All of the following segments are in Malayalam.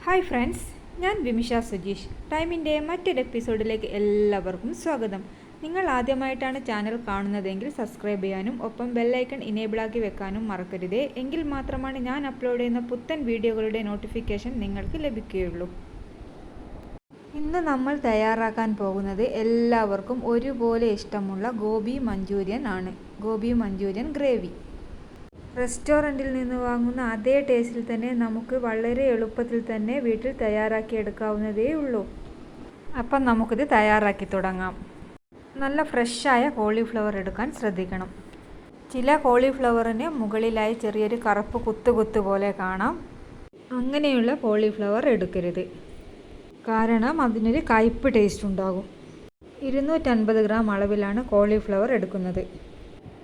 ഹായ് ഫ്രണ്ട്സ്, ഞാൻ വിമിഷ സുജീഷ്. ടൈമിൻ്റെ മറ്റൊരു എപ്പിസോഡിലേക്ക് എല്ലാവർക്കും സ്വാഗതം. നിങ്ങൾ ആദ്യമായിട്ടാണ് ചാനൽ കാണുന്നതെങ്കിൽ സബ്സ്ക്രൈബ് ചെയ്യാനും ഒപ്പം ബെല്ലൈക്കൺ ഇനേബിളാക്കി വെക്കാനും മറക്കരുതേ. എങ്കിൽ മാത്രമാണ് ഞാൻ അപ്ലോഡ് ചെയ്യുന്ന പുത്തൻ വീഡിയോകളുടെ നോട്ടിഫിക്കേഷൻ നിങ്ങൾക്ക് ലഭിക്കുകയുള്ളൂ. ഇന്ന് നമ്മൾ തയ്യാറാക്കാൻ പോകുന്നത് എല്ലാവർക്കും ഒരുപോലെ ഇഷ്ടമുള്ള ഗോബി മഞ്ചൂരിയൻ ആണ്. Gobi manchurian gravy. റെസ്റ്റോറൻറ്റിൽ നിന്ന് വാങ്ങുന്ന അതേ ടേസ്റ്റിൽ തന്നെ നമുക്ക് വളരെ എളുപ്പത്തിൽ തന്നെ വീട്ടിൽ തയ്യാറാക്കിയെടുക്കാവുന്നതേ ഉള്ളൂ. അപ്പം നമുക്കിത് തയ്യാറാക്കി തുടങ്ങാം. നല്ല ഫ്രഷായ കോളിഫ്ലവർ എടുക്കാൻ ശ്രദ്ധിക്കണം. ചില കോളിഫ്ലവറിന് മുകളിലായി ചെറിയൊരു കറുപ്പ് കുത്ത് പോലെ കാണാം. അങ്ങനെയുള്ള കോളിഫ്ലവർ എടുക്കരുത്, കാരണം അതിനൊരു കയ്പ്പ് ടേസ്റ്റ് ഉണ്ടാകും. 250 ഗ്രാം അളവിലാണ് കോളിഫ്ലവർ എടുക്കുന്നത്.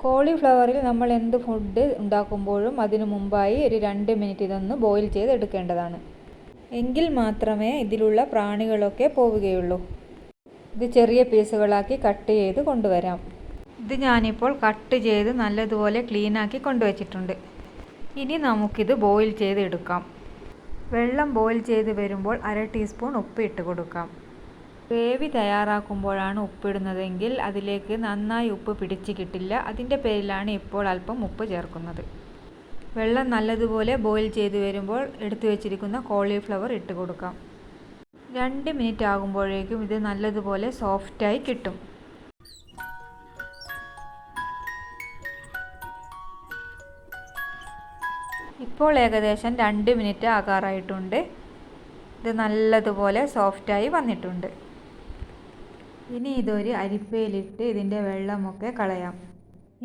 കോളിഫ്ലവറിൽ നമ്മൾ എന്ത് ഫുഡ് ഉണ്ടാക്കുമ്പോഴും അതിനു മുമ്പായി ഒരു 2 മിനിറ്റ് ഇതൊന്ന് ബോയിൽ ചെയ്ത് എടുക്കേണ്ടതാണ്. എങ്കിൽ മാത്രമേ ഇതിലുള്ള പ്രാണികളൊക്കെ പോവുകയുള്ളൂ. ഇത് ചെറിയ പീസുകളാക്കി കട്ട് ചെയ്ത് കൊണ്ടുവരാം. ഇത് ഞാനിപ്പോൾ കട്ട് ചെയ്ത് നല്ലതുപോലെ ക്ലീനാക്കി കൊണ്ടുവച്ചിട്ടുണ്ട്. ഇനി നമുക്കിത് ബോയിൽ ചെയ്ത് എടുക്കാം. വെള്ളം ബോയിൽ ചെയ്ത് വരുമ്പോൾ 1/2 ടീസ്പൂൺ ഉപ്പ് ഇട്ട് കൊടുക്കാം. ഗ്രേവി തയ്യാറാക്കുമ്പോഴാണ് ഉപ്പിടുന്നതെങ്കിൽ അതിലേക്ക് നന്നായി ഉപ്പ് പിടിച്ച് കിട്ടില്ല. അതിൻ്റെ പേരിലാണ് ഇപ്പോൾ അല്പം ഉപ്പ് ചേർക്കുന്നത്. വെള്ളം നല്ലതുപോലെ ബോയിൽ ചെയ്ത് വരുമ്പോൾ എടുത്തു വെച്ചിരിക്കുന്ന കോളിഫ്ലവർ ഇട്ട് കൊടുക്കാം. 2 മിനിറ്റ് ആകുമ്പോഴേക്കും ഇത് നല്ലതുപോലെ സോഫ്റ്റായി കിട്ടും. ഇപ്പോൾ ഏകദേശം 2 മിനിറ്റ് ആകാറായിട്ടുണ്ട്. ഇത് നല്ലതുപോലെ സോഫ്റ്റായി വന്നിട്ടുണ്ട്. ഇനി ഇതൊരു അരിപ്പയിലിട്ട് ഇതിൻ്റെ വെള്ളമൊക്കെ കളയാം.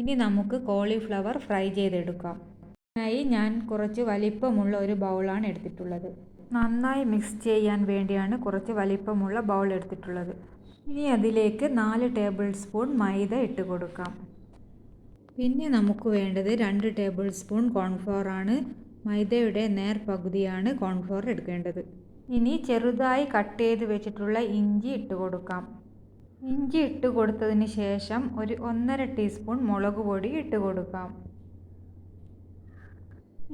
ഇനി നമുക്ക് കോളിഫ്ലവർ ഫ്രൈ ചെയ്തെടുക്കാം. അതിനായി ഞാൻ കുറച്ച് വലിപ്പമുള്ള ഒരു ബൗളാണ് എടുത്തിട്ടുള്ളത്. നന്നായി മിക്സ് ചെയ്യാൻ വേണ്ടിയാണ് കുറച്ച് വലിപ്പമുള്ള ബൗൾ എടുത്തിട്ടുള്ളത്. ഇനി അതിലേക്ക് 4 ടേബിൾ സ്പൂൺ മൈദ ഇട്ട് കൊടുക്കാം. പിന്നെ നമുക്ക് വേണ്ടത് 2 ടേബിൾ സ്പൂൺ കോൺഫ്ലോർ ആണ്. മൈദയുടെ നേർ പകുതിയാണ് കോൺഫ്ലോർ എടുക്കേണ്ടത്. ഇനി ചെറുതായി കട്ട് ചെയ്ത് വെച്ചിട്ടുള്ള ഇഞ്ചി ഇട്ട് കൊടുക്കാം. ഇഞ്ചി ഇട്ട് കൊടുത്തതിന് ശേഷം ഒരു 1.5 ടീസ്പൂൺ മുളക് പൊടി ഇട്ട് കൊടുക്കാം.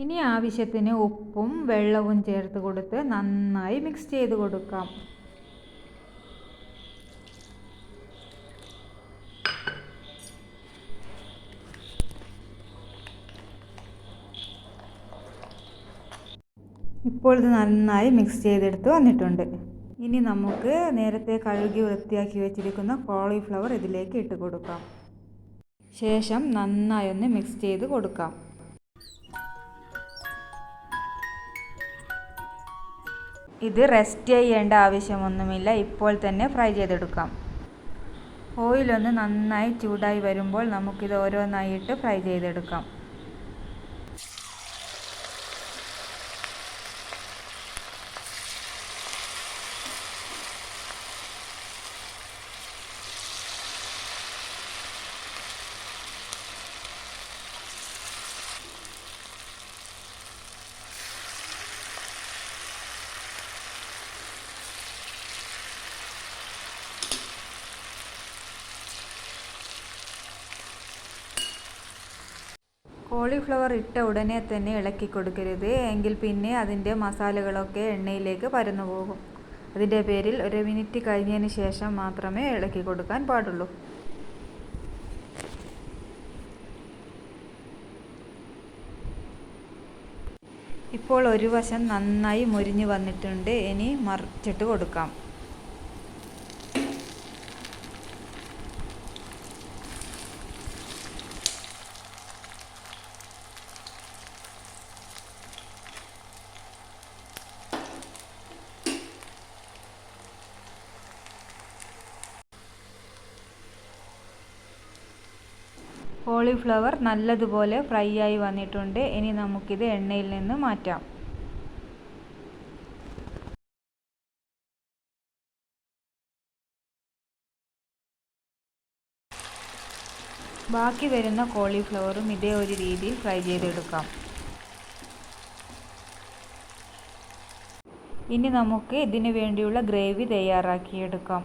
ഇനി ആവശ്യത്തിന് ഉപ്പും വെള്ളവും ചേർത്ത് കൊടുത്ത് നന്നായി മിക്സ് ചെയ്ത് കൊടുക്കാം. ഇപ്പോൾ ഇത് നന്നായി മിക്സ് ചെയ്തെടുത്ത് വന്നിട്ടുണ്ട്. ഇനി നമുക്ക് നേരത്തെ കഴുകി വൃത്തിയാക്കി വെച്ചിരിക്കുന്ന കോളിഫ്ലവർ ഇതിലേക്ക് ഇട്ട് കൊടുക്കാം. ശേഷം നന്നായി ഒന്ന് മിക്സ് ചെയ്ത് കൊടുക്കാം. ഇത് റെസ്റ്റ് ചെയ്യേണ്ട ആവശ്യമൊന്നുമില്ല, ഇപ്പോൾ തന്നെ ഫ്രൈ ചെയ്തെടുക്കാം. ഓയിലൊന്ന് നന്നായി ചൂടായി വരുമ്പോൾ നമുക്കിത് ഓരോന്നായിട്ട് ഫ്രൈ ചെയ്തെടുക്കാം. കോളിഫ്ലവർ ഇട്ട ഉടനെ തന്നെ ഇളക്കി കൊടുക്കരുത്, എങ്കിൽ പിന്നെ അതിൻ്റെ മസാലകളൊക്കെ എണ്ണയിലേക്ക് പരന്നു പോകും. അതിൻ്റെ പേരിൽ 1 മിനിറ്റ് കഴിഞ്ഞതിന് ശേഷം മാത്രമേ ഇളക്കി കൊടുക്കാൻ പാടുള്ളൂ. ഇപ്പോൾ ഒരു വശം നന്നായി മൊരിഞ്ഞു വന്നിട്ടുണ്ട്. ഇനി മറിച്ചിട്ട് കൊടുക്കാം. കോളിഫ്ലവർ നല്ലതുപോലെ ഫ്രൈ ആയി വന്നിട്ടുണ്ട്. ഇനി നമുക്കിത് എണ്ണയിൽ നിന്ന് മാറ്റാം. ബാക്കി വരുന്ന കോളിഫ്ലവറും ഇതേ ഒരു രീതിയിൽ ഫ്രൈ ചെയ്തെടുക്കാം. ഇനി നമുക്ക് ഇതിനു വേണ്ടിയുള്ള ഗ്രേവി തയ്യാറാക്കിയെടുക്കാം.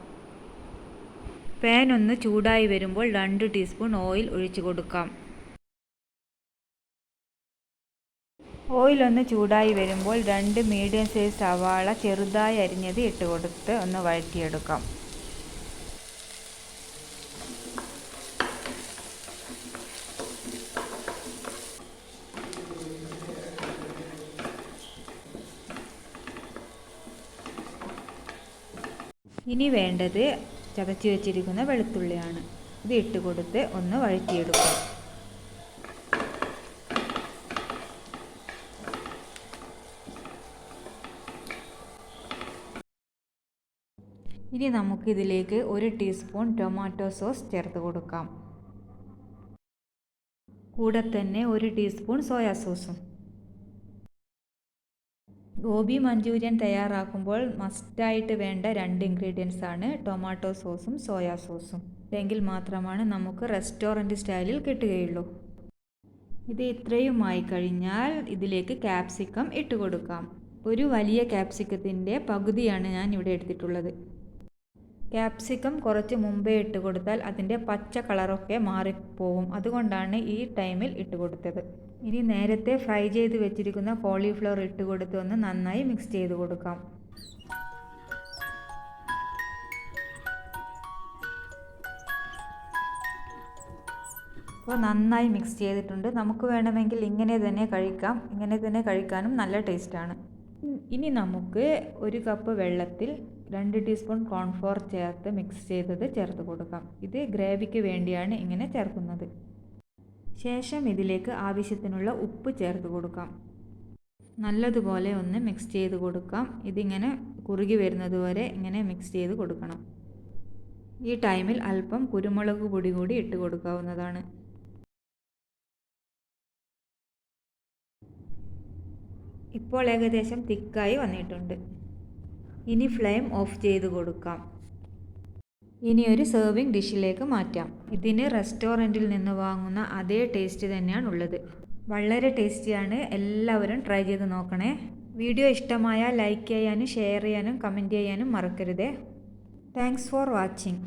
പാൻ ഒന്ന് ചൂടായി വരുമ്പോൾ 2 ടീസ്പൂൺ ഓയിൽ ഒഴിച്ചു കൊടുക്കാം. ഓയിലൊന്ന് ചൂടായി വരുമ്പോൾ 2 മീഡിയം സൈസ് സവാള ചെറുതായി അരിഞ്ഞത് ഇട്ട് കൊടുത്ത് ഒന്ന് വഴറ്റിയെടുക്കാം. ഇനി വേണ്ടത് ചതച്ച് വെച്ചിരിക്കുന്ന വെളുത്തുള്ളിയാണ്. ഇത് ഇട്ട് കൊടുത്ത് ഒന്ന് വഴറ്റിയെടുക്കാം. ഇനി നമുക്കിതിലേക്ക് 1 ടീസ്പൂൺ ടൊമാറ്റോ സോസ് ചേർത്ത് കൊടുക്കാം. കൂടെ തന്നെ 1 ടീസ്പൂൺ സോയാ സോസും. ഗോബി മഞ്ചൂരിയൻ തയ്യാറാക്കുമ്പോൾ മസ്റ്റായിട്ട് വേണ്ട 2 ഇൻഗ്രീഡിയൻസ് ആണ് ടൊമാറ്റോ സോസും സോയാ സോസും. എങ്കിൽ മാത്രമാണ് നമുക്ക് റെസ്റ്റോറൻറ്റ് സ്റ്റൈലിൽ കിട്ടുകയുള്ളൂ. ഇത് ഇത്രയുമായി കഴിഞ്ഞാൽ ഇതിലേക്ക് ക്യാപ്സിക്കം ഇട്ട് കൊടുക്കാം. ഒരു വലിയ ക്യാപ്സിക്കത്തിൻ്റെ പകുതിയാണ് ഞാൻ ഇവിടെ എടുത്തിട്ടുള്ളത്. ക്യാപ്സിക്കം കുറച്ച് മുമ്പേ ഇട്ട് കൊടുത്താൽ അതിൻ്റെ പച്ച കളറൊക്കെ മാറിപ്പോവും. അതുകൊണ്ടാണ് ഈ ടൈമിൽ ഇട്ട് കൊടുത്തത്. ഇനി നേരത്തെ ഫ്രൈ ചെയ്ത് വെച്ചിരിക്കുന്ന കോളിഫ്ലവർ ഇട്ട് കൊടുത്ത് ഒന്ന് നന്നായി മിക്സ് ചെയ്ത് കൊടുക്കാം. അപ്പോൾ നന്നായി മിക്സ് ചെയ്തിട്ടുണ്ട്. നമുക്ക് വേണമെങ്കിൽ ഇങ്ങനെ തന്നെ കഴിക്കാം. ഇങ്ങനെ തന്നെ കഴിക്കാനും നല്ല ടേസ്റ്റാണ്. ഇനി നമുക്ക് 1 കപ്പ് വെള്ളത്തിൽ 2 ടീസ്പൂൺ കോൺഫ്ലോർ ചേർത്ത് മിക്സ് ചെയ്തത് ചേർത്ത് കൊടുക്കാം. ഇത് ഗ്രേവിക്ക് വേണ്ടിയാണ് ഇങ്ങനെ ചേർക്കുന്നത്. ശേഷം ഇതിലേക്ക് ആവശ്യത്തിനുള്ള ഉപ്പ് ചേർത്ത് കൊടുക്കാം. നല്ലതുപോലെ ഒന്ന് മിക്സ് ചെയ്ത് കൊടുക്കാം. ഇതിങ്ങനെ കുറുകി വരുന്നത് വരെ ഇങ്ങനെ മിക്സ് ചെയ്ത് കൊടുക്കണം. ഈ ടൈമിൽ അല്പം കുരുമുളക് പൊടി കൂടി ഇട്ട് കൊടുക്കാവുന്നതാണ്. ഇപ്പോൾ ഏകദേശം തിക്കായി വന്നിട്ടുണ്ട്. ഇനി ഫ്ലെയിം ഓഫ് ചെയ്ത് കൊടുക്കാം. ഇനി ഒരു സെർവിങ് ഡിഷിലേക്ക് മാറ്റാം. ഇതിന് റെസ്റ്റോറൻറ്റിൽ നിന്ന് വാങ്ങുന്ന അതേ ടേസ്റ്റ് തന്നെയാണ് ഉള്ളത്. വളരെ ടേസ്റ്റിയാണ്. എല്ലാവരും ട്രൈ ചെയ്ത് നോക്കണേ. വീഡിയോ ഇഷ്ടമായാൽ ലൈക്ക് ചെയ്യാനും ഷെയർ ചെയ്യാനും കമൻറ്റ് ചെയ്യാനും മറക്കരുതേ. Thanks for watching.